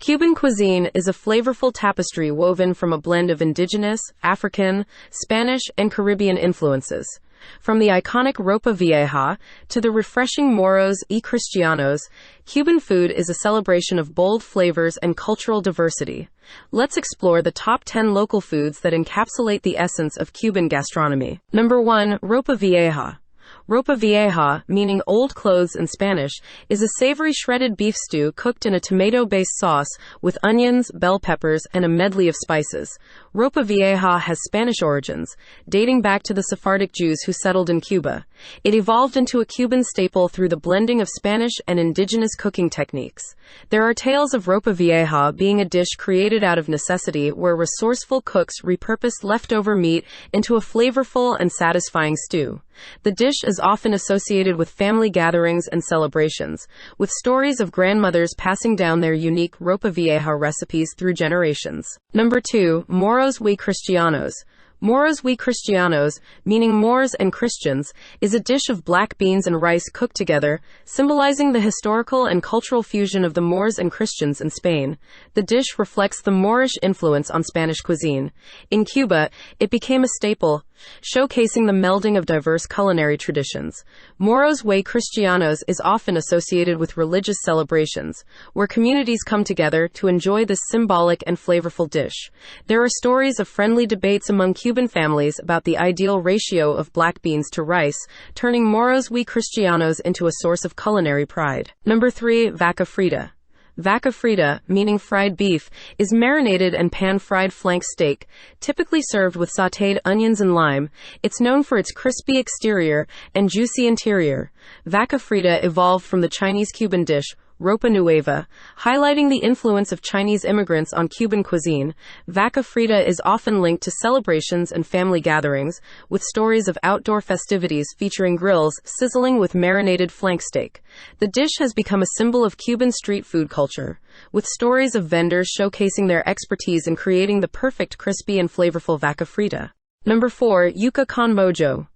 Cuban cuisine is a flavorful tapestry woven from a blend of indigenous, African, Spanish, and Caribbean influences. From the iconic Ropa Vieja to the refreshing Moros y Cristianos, Cuban food is a celebration of bold flavors and cultural diversity. Let's explore the top 10 local foods that encapsulate the essence of Cuban gastronomy. Number 1. Ropa Vieja. Ropa Vieja, meaning old clothes in Spanish, is a savory shredded beef stew cooked in a tomato-based sauce with onions, bell peppers, and a medley of spices. Ropa Vieja has Spanish origins, dating back to the Sephardic Jews who settled in Cuba. It evolved into a Cuban staple through the blending of Spanish and indigenous cooking techniques. There are tales of Ropa Vieja being a dish created out of necessity where resourceful cooks repurposed leftover meat into a flavorful and satisfying stew. The dish is often associated with family gatherings and celebrations, with stories of grandmothers passing down their unique Ropa Vieja recipes through generations. Number 2. Moros y Cristianos. Moros y Cristianos, meaning Moors and Christians, is a dish of black beans and rice cooked together, symbolizing the historical and cultural fusion of the Moors and Christians in Spain. The dish reflects the Moorish influence on Spanish cuisine. In Cuba, it became a staple, showcasing the melding of diverse culinary traditions. Moros y Cristianos is often associated with religious celebrations, where communities come together to enjoy this symbolic and flavorful dish. There are stories of friendly debates among Cuban families about the ideal ratio of black beans to rice, turning Moros y Cristianos into a source of culinary pride. Number 3. Vaca frita. Vaca frita, meaning fried beef, is marinated and pan-fried flank steak, typically served with sautéed onions and lime. It's known for its crispy exterior and juicy interior. Vaca frita evolved from the Chinese-Cuban dish, Ropa Nueva, highlighting the influence of Chinese immigrants on Cuban cuisine. Vaca frita is often linked to celebrations and family gatherings, with stories of outdoor festivities featuring grills sizzling with marinated flank steak. The dish has become a symbol of Cuban street food culture, with stories of vendors showcasing their expertise in creating the perfect crispy and flavorful vaca frita. Number 4. Yuca con mojo.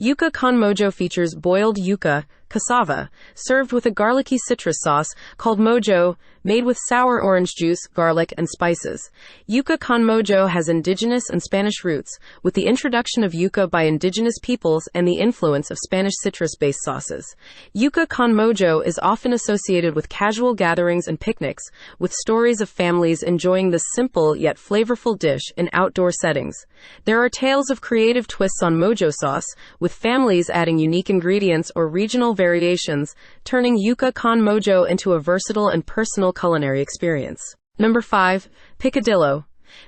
Yuca con mojo features boiled yuca, cassava, served with a garlicky citrus sauce called mojo, made with sour orange juice, garlic, and spices. Yuca con mojo has indigenous and Spanish roots, with the introduction of yuca by indigenous peoples and the influence of Spanish citrus-based sauces. Yuca con mojo is often associated with casual gatherings and picnics, with stories of families enjoying this simple yet flavorful dish in outdoor settings. There are tales of creative twists on mojo sauce, with families adding unique ingredients or regional variations, turning yuca con mojo into a versatile and personal culinary experience. Number 5. Picadillo.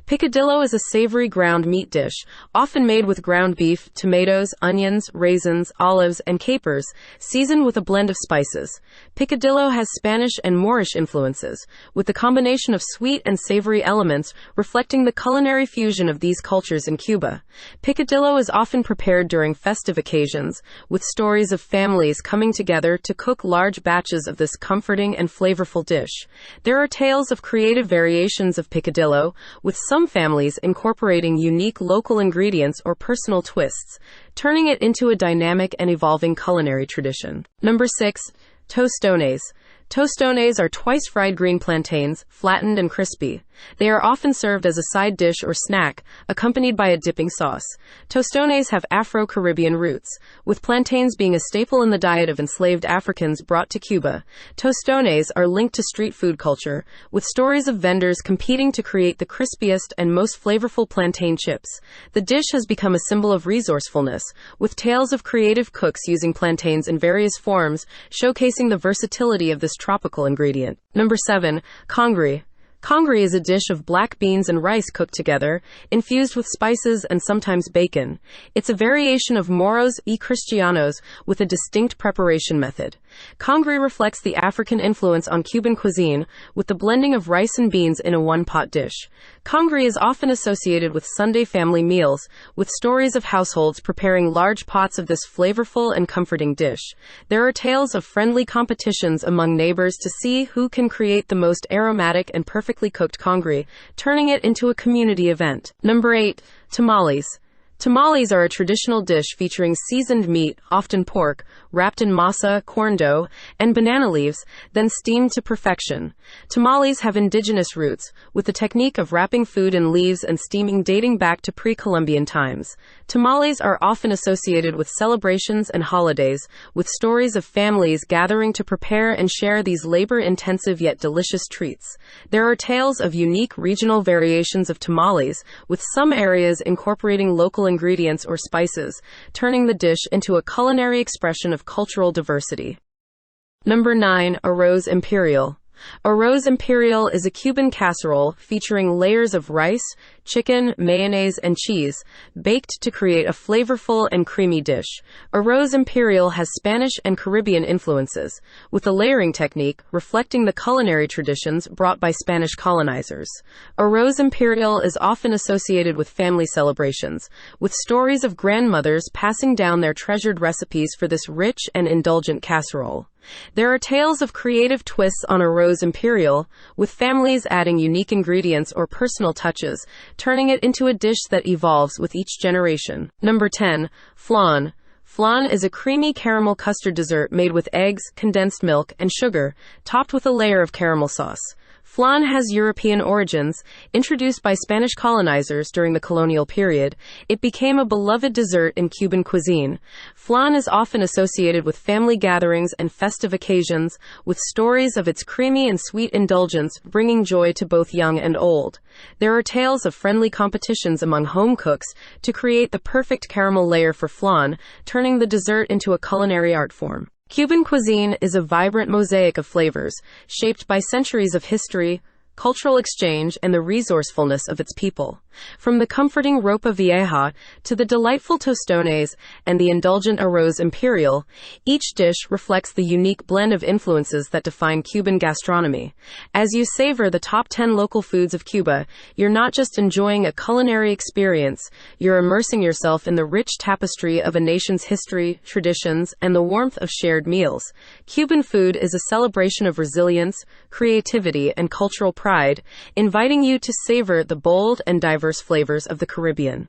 Picadillo is a savory ground meat dish, often made with ground beef, tomatoes, onions, raisins, olives, and capers, seasoned with a blend of spices. Picadillo has Spanish and Moorish influences, with the combination of sweet and savory elements reflecting the culinary fusion of these cultures in Cuba. Picadillo is often prepared during festive occasions, with stories of families coming together to cook large batches of this comforting and flavorful dish. There are tales of creative variations of picadillo, with some families incorporating unique local ingredients or personal twists, turning it into a dynamic and evolving culinary tradition. Number 6. Tostones. Tostones are twice-fried green plantains, flattened and crispy. They are often served as a side dish or snack, accompanied by a dipping sauce. Tostones have Afro-Caribbean roots, with plantains being a staple in the diet of enslaved Africans brought to Cuba. Tostones are linked to street food culture, with stories of vendors competing to create the crispiest and most flavorful plantain chips. The dish has become a symbol of resourcefulness, with tales of creative cooks using plantains in various forms, showcasing the versatility of this tropical ingredient. Number 7. Congri. Congri is a dish of black beans and rice cooked together, infused with spices and sometimes bacon. It's a variation of Moros y Cristianos with a distinct preparation method. Congri reflects the African influence on Cuban cuisine, with the blending of rice and beans in a one-pot dish. Congri is often associated with Sunday family meals, with stories of households preparing large pots of this flavorful and comforting dish. There are tales of friendly competitions among neighbors to see who can create the most aromatic and perfectly cooked congri, turning it into a community event. Number 8. Tamales. Tamales are a traditional dish featuring seasoned meat, often pork, wrapped in masa, corn dough, and banana leaves, then steamed to perfection. Tamales have indigenous roots, with the technique of wrapping food in leaves and steaming dating back to pre-Columbian times. Tamales are often associated with celebrations and holidays, with stories of families gathering to prepare and share these labor-intensive yet delicious treats. There are tales of unique regional variations of tamales, with some areas incorporating local ingredients or spices, turning the dish into a culinary expression of cultural diversity. Number 9. Arroz Imperial. Arroz Imperial is a Cuban casserole featuring layers of rice, chicken, mayonnaise, and cheese, baked to create a flavorful and creamy dish. Arroz Imperial has Spanish and Caribbean influences, with the layering technique reflecting the culinary traditions brought by Spanish colonizers. Arroz Imperial is often associated with family celebrations, with stories of grandmothers passing down their treasured recipes for this rich and indulgent casserole. There are tales of creative twists on Arroz Imperial, with families adding unique ingredients or personal touches, turning it into a dish that evolves with each generation. Number 10. Flan. Flan is a creamy caramel custard dessert made with eggs, condensed milk, and sugar, topped with a layer of caramel sauce. Flan has European origins. Introduced by Spanish colonizers during the colonial period, it became a beloved dessert in Cuban cuisine. Flan is often associated with family gatherings and festive occasions, with stories of its creamy and sweet indulgence bringing joy to both young and old. There are tales of friendly competitions among home cooks to create the perfect caramel layer for flan, turning the dessert into a culinary art form. Cuban cuisine is a vibrant mosaic of flavors, shaped by centuries of history, cultural exchange, and the resourcefulness of its people. From the comforting Ropa Vieja to the delightful tostones and the indulgent Arroz Imperial, each dish reflects the unique blend of influences that define Cuban gastronomy. As you savor the top 10 local foods of Cuba, you're not just enjoying a culinary experience, you're immersing yourself in the rich tapestry of a nation's history, traditions, and the warmth of shared meals. Cuban food is a celebration of resilience, creativity, and cultural pride, inviting you to savor the bold and diverse flavors of the Caribbean.